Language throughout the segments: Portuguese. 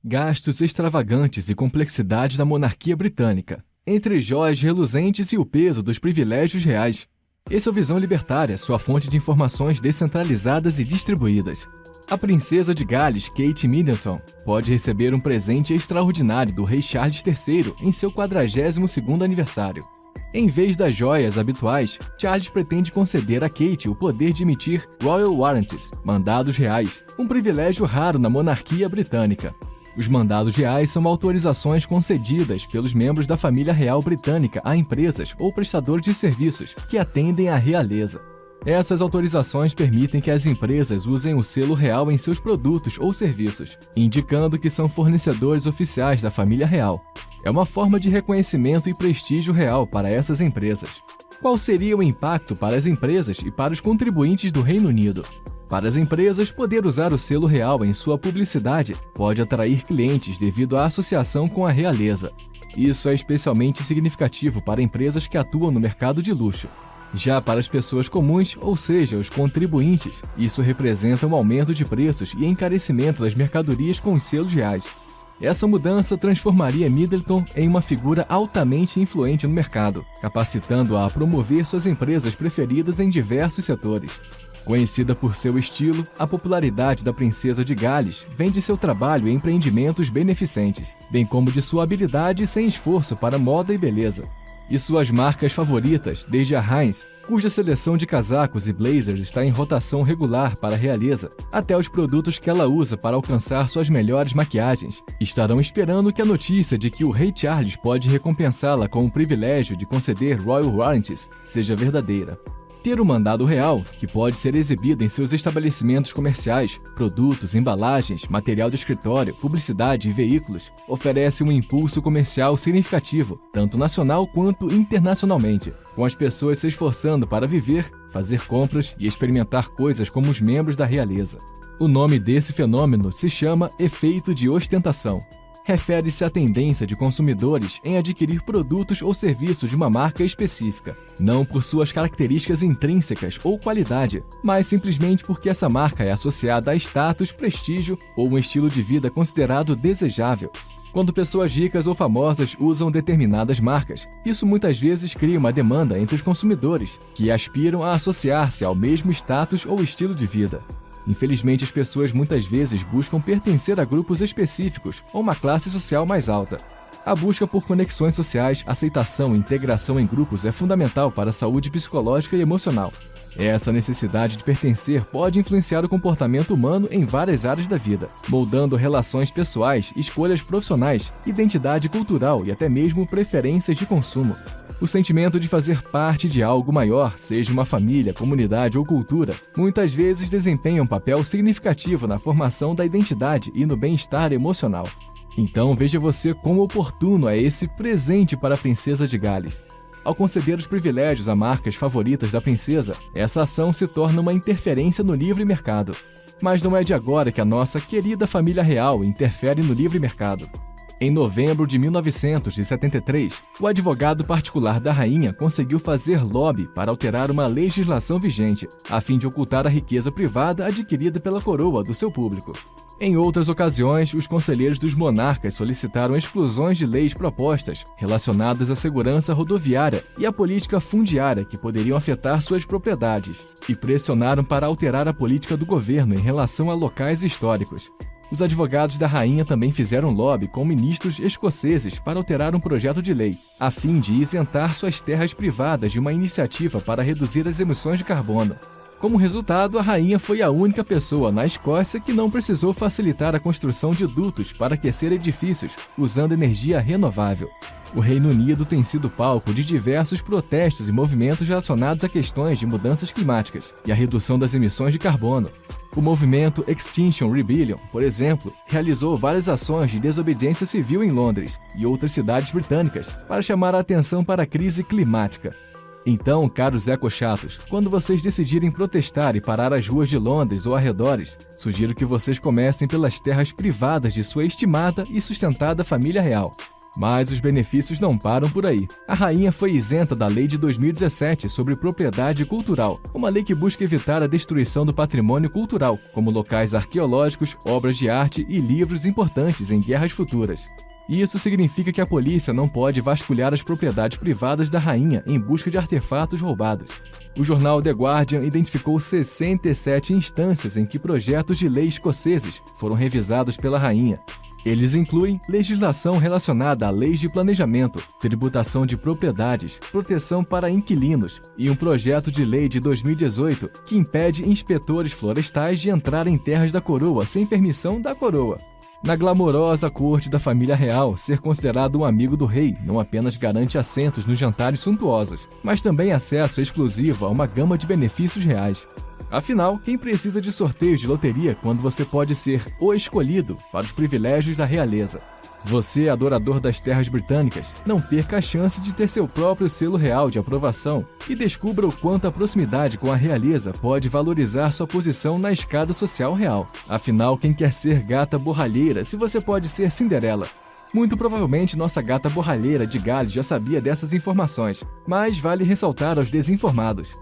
Gastos extravagantes e complexidade da monarquia britânica, entre joias reluzentes e o peso dos privilégios reais. Esse é o Visão Libertária, sua fonte de informações descentralizadas e distribuídas. A princesa de Gales, Kate Middleton, pode receber um presente extraordinário do rei Charles III em seu 42º aniversário. Em vez das joias habituais, Charles pretende conceder a Kate o poder de emitir Royal Warrants, mandados reais, um privilégio raro na monarquia britânica. Os mandados reais são autorizações concedidas pelos membros da família real britânica a empresas ou prestadores de serviços que atendem à realeza. Essas autorizações permitem que as empresas usem o selo real em seus produtos ou serviços, indicando que são fornecedores oficiais da família real. É uma forma de reconhecimento e prestígio real para essas empresas. Qual seria o impacto para as empresas e para os contribuintes do Reino Unido? Para as empresas, poder usar o selo real em sua publicidade pode atrair clientes devido à associação com a realeza. Isso é especialmente significativo para empresas que atuam no mercado de luxo. Já para as pessoas comuns, ou seja, os contribuintes, isso representa um aumento de preços e encarecimento das mercadorias com os selos reais. Essa mudança transformaria Middleton em uma figura altamente influente no mercado, capacitando-a a promover suas empresas preferidas em diversos setores. Conhecida por seu estilo, a popularidade da princesa de Gales vem de seu trabalho em empreendimentos beneficentes, bem como de sua habilidade sem esforço para moda e beleza. E suas marcas favoritas, desde a Heinz, cuja seleção de casacos e blazers está em rotação regular para a realeza, até os produtos que ela usa para alcançar suas melhores maquiagens, estarão esperando que a notícia de que o rei Charles pode recompensá-la com o privilégio de conceder Royal Warrants seja verdadeira. Ter um mandado real, que pode ser exibido em seus estabelecimentos comerciais, produtos, embalagens, material de escritório, publicidade e veículos, oferece um impulso comercial significativo, tanto nacional quanto internacionalmente, com as pessoas se esforçando para viver, fazer compras e experimentar coisas como os membros da realeza. O nome desse fenômeno se chama efeito de ostentação. Refere-se à tendência de consumidores em adquirir produtos ou serviços de uma marca específica, não por suas características intrínsecas ou qualidade, mas simplesmente porque essa marca é associada a status, prestígio ou um estilo de vida considerado desejável. Quando pessoas ricas ou famosas usam determinadas marcas, isso muitas vezes cria uma demanda entre os consumidores, que aspiram a associar-se ao mesmo status ou estilo de vida. Infelizmente, as pessoas muitas vezes buscam pertencer a grupos específicos ou uma classe social mais alta. A busca por conexões sociais, aceitação e integração em grupos é fundamental para a saúde psicológica e emocional. Essa necessidade de pertencer pode influenciar o comportamento humano em várias áreas da vida, moldando relações pessoais, escolhas profissionais, identidade cultural e até mesmo preferências de consumo. O sentimento de fazer parte de algo maior, seja uma família, comunidade ou cultura, muitas vezes desempenha um papel significativo na formação da identidade e no bem-estar emocional. Então veja você quão oportuno é esse presente para a princesa de Gales. Ao conceder os privilégios a marcas favoritas da princesa, essa ação se torna uma interferência no livre mercado. Mas não é de agora que a nossa querida família real interfere no livre mercado. Em novembro de 1973, o advogado particular da rainha conseguiu fazer lobby para alterar uma legislação vigente, a fim de ocultar a riqueza privada adquirida pela coroa do seu público. Em outras ocasiões, os conselheiros dos monarcas solicitaram exclusões de leis propostas relacionadas à segurança rodoviária e à política fundiária que poderiam afetar suas propriedades, e pressionaram para alterar a política do governo em relação a locais históricos. Os advogados da rainha também fizeram lobby com ministros escoceses para alterar um projeto de lei, a fim de isentar suas terras privadas de uma iniciativa para reduzir as emissões de carbono. Como resultado, a rainha foi a única pessoa na Escócia que não precisou facilitar a construção de dutos para aquecer edifícios usando energia renovável. O Reino Unido tem sido palco de diversos protestos e movimentos relacionados a questões de mudanças climáticas e a redução das emissões de carbono. O movimento Extinction Rebellion, por exemplo, realizou várias ações de desobediência civil em Londres e outras cidades britânicas para chamar a atenção para a crise climática. Então, caros ecochatos, quando vocês decidirem protestar e parar as ruas de Londres ou arredores, sugiro que vocês comecem pelas terras privadas de sua estimada e sustentada família real. Mas os benefícios não param por aí. A rainha foi isenta da Lei de 2017 sobre propriedade cultural, uma lei que busca evitar a destruição do patrimônio cultural, como locais arqueológicos, obras de arte e livros importantes em guerras futuras. Isso significa que a polícia não pode vasculhar as propriedades privadas da rainha em busca de artefatos roubados. O jornal The Guardian identificou 67 instâncias em que projetos de lei escoceses foram revisados pela rainha. Eles incluem legislação relacionada a leis de planejamento, tributação de propriedades, proteção para inquilinos e um projeto de lei de 2018 que impede inspetores florestais de entrar em terras da coroa sem permissão da coroa. Na glamourosa corte da família real, ser considerado um amigo do rei não apenas garante assentos nos jantares suntuosos, mas também acesso exclusivo a uma gama de benefícios reais. Afinal, quem precisa de sorteios de loteria quando você pode ser o escolhido para os privilégios da realeza? Você, adorador das terras britânicas, não perca a chance de ter seu próprio selo real de aprovação e descubra o quanto a proximidade com a realeza pode valorizar sua posição na escada social real. Afinal, quem quer ser gata borralheira se você pode ser Cinderela? Muito provavelmente nossa gata borralheira de Gales já sabia dessas informações, mas vale ressaltar aos desinformados.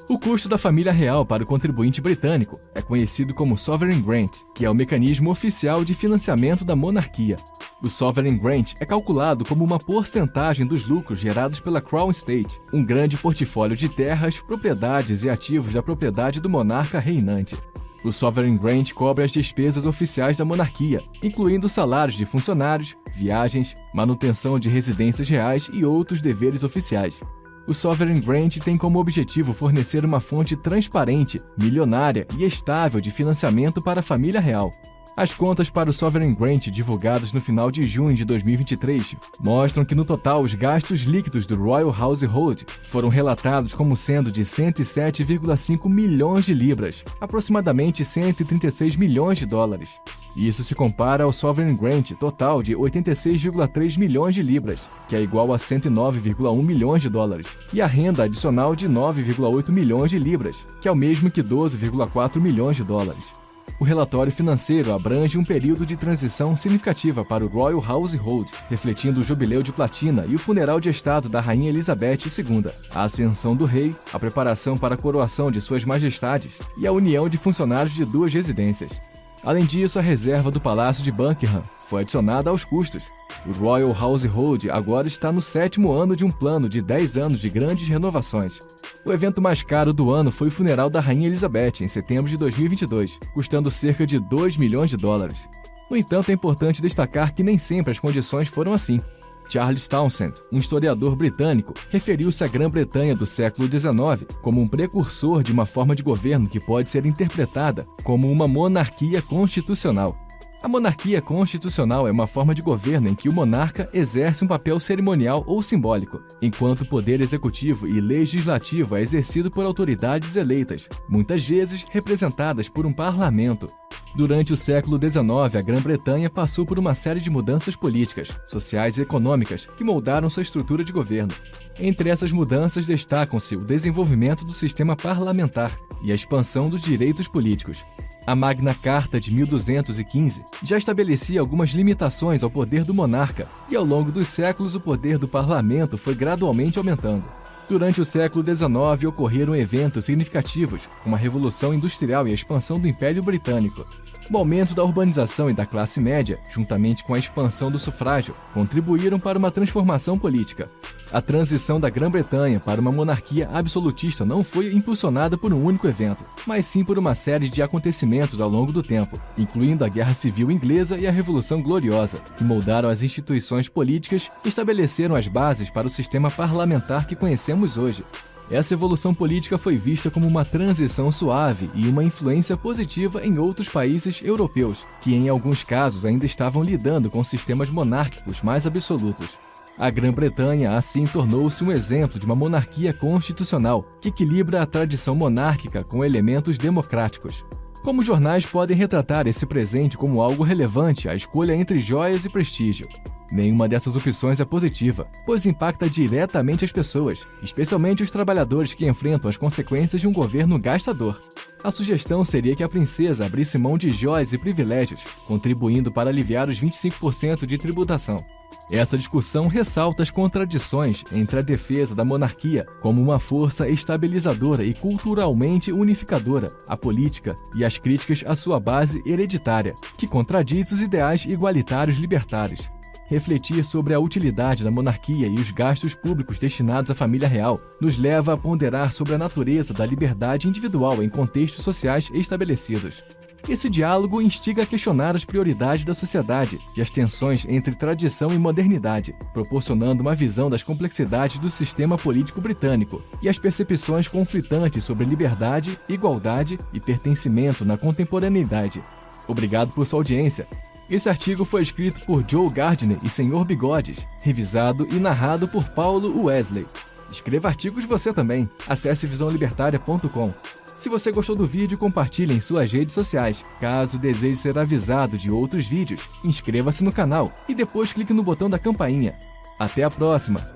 O custo da família real para o contribuinte britânico é conhecido como Sovereign Grant, que é o mecanismo oficial de financiamento da monarquia. O Sovereign Grant é calculado como uma porcentagem dos lucros gerados pela Crown Estate, um grande portfólio de terras, propriedades e ativos da propriedade do monarca reinante. O Sovereign Grant cobre as despesas oficiais da monarquia, incluindo salários de funcionários, viagens, manutenção de residências reais e outros deveres oficiais. O Sovereign Grant tem como objetivo fornecer uma fonte transparente, milionária e estável de financiamento para a família real. As contas para o Sovereign Grant divulgadas no final de junho de 2023 mostram que no total os gastos líquidos do Royal Household foram relatados como sendo de 107,5 milhões de libras, aproximadamente 136 milhões de dólares. Isso se compara ao Sovereign Grant total de 86,3 milhões de libras, que é igual a 109,1 milhões de dólares, e a renda adicional de 9,8 milhões de libras, que é o mesmo que 12,4 milhões de dólares. O relatório financeiro abrange um período de transição significativa para o Royal Household, refletindo o jubileu de platina e o funeral de estado da Rainha Elizabeth II, a ascensão do rei, a preparação para a coroação de suas majestades e a união de funcionários de duas residências. Além disso, a reserva do Palácio de Buckingham foi adicionada aos custos. O Royal Household agora está no 7º ano de um plano de 10 anos de grandes renovações. O evento mais caro do ano foi o funeral da Rainha Elizabeth, em setembro de 2022, custando cerca de 2 milhões de dólares. No entanto, é importante destacar que nem sempre as condições foram assim. Charles Townshend, um historiador britânico, referiu-se à Grã-Bretanha do século XIX como um precursor de uma forma de governo que pode ser interpretada como uma monarquia constitucional. A monarquia constitucional é uma forma de governo em que o monarca exerce um papel cerimonial ou simbólico, enquanto o poder executivo e legislativo é exercido por autoridades eleitas, muitas vezes representadas por um parlamento. Durante o século XIX, a Grã-Bretanha passou por uma série de mudanças políticas, sociais e econômicas que moldaram sua estrutura de governo. Entre essas mudanças destacam-se o desenvolvimento do sistema parlamentar e a expansão dos direitos políticos. A Magna Carta de 1215 já estabelecia algumas limitações ao poder do monarca, e ao longo dos séculos o poder do parlamento foi gradualmente aumentando. Durante o século XIX ocorreram eventos significativos, como a Revolução Industrial e a expansão do Império Britânico. O aumento da urbanização e da classe média, juntamente com a expansão do sufrágio, contribuíram para uma transformação política. A transição da Grã-Bretanha para uma monarquia absolutista não foi impulsionada por um único evento, mas sim por uma série de acontecimentos ao longo do tempo, incluindo a Guerra Civil Inglesa e a Revolução Gloriosa, que moldaram as instituições políticas e estabeleceram as bases para o sistema parlamentar que conhecemos hoje. Essa evolução política foi vista como uma transição suave e uma influência positiva em outros países europeus, que em alguns casos ainda estavam lidando com sistemas monárquicos mais absolutos. A Grã-Bretanha, assim, tornou-se um exemplo de uma monarquia constitucional que equilibra a tradição monárquica com elementos democráticos. Como jornais podem retratar esse presente como algo relevante à escolha entre joias e prestígio? Nenhuma dessas opções é positiva, pois impacta diretamente as pessoas, especialmente os trabalhadores que enfrentam as consequências de um governo gastador. A sugestão seria que a princesa abrisse mão de joias e privilégios, contribuindo para aliviar os 25% de tributação. Essa discussão ressalta as contradições entre a defesa da monarquia como uma força estabilizadora e culturalmente unificadora, a política, e as críticas à sua base hereditária, que contradiz os ideais igualitários libertários. Refletir sobre a utilidade da monarquia e os gastos públicos destinados à família real nos leva a ponderar sobre a natureza da liberdade individual em contextos sociais estabelecidos. Esse diálogo instiga a questionar as prioridades da sociedade e as tensões entre tradição e modernidade, proporcionando uma visão das complexidades do sistema político britânico e as percepções conflitantes sobre liberdade, igualdade e pertencimento na contemporaneidade. Obrigado por sua audiência. Esse artigo foi escrito por Joe Gardner e Sr. Bigodes, revisado e narrado por Paulo Wesley. Escreva artigos você também. Acesse visãolibertaria.com. Se você gostou do vídeo, compartilhe em suas redes sociais. Caso deseje ser avisado de outros vídeos, inscreva-se no canal e depois clique no botão da campainha. Até a próxima!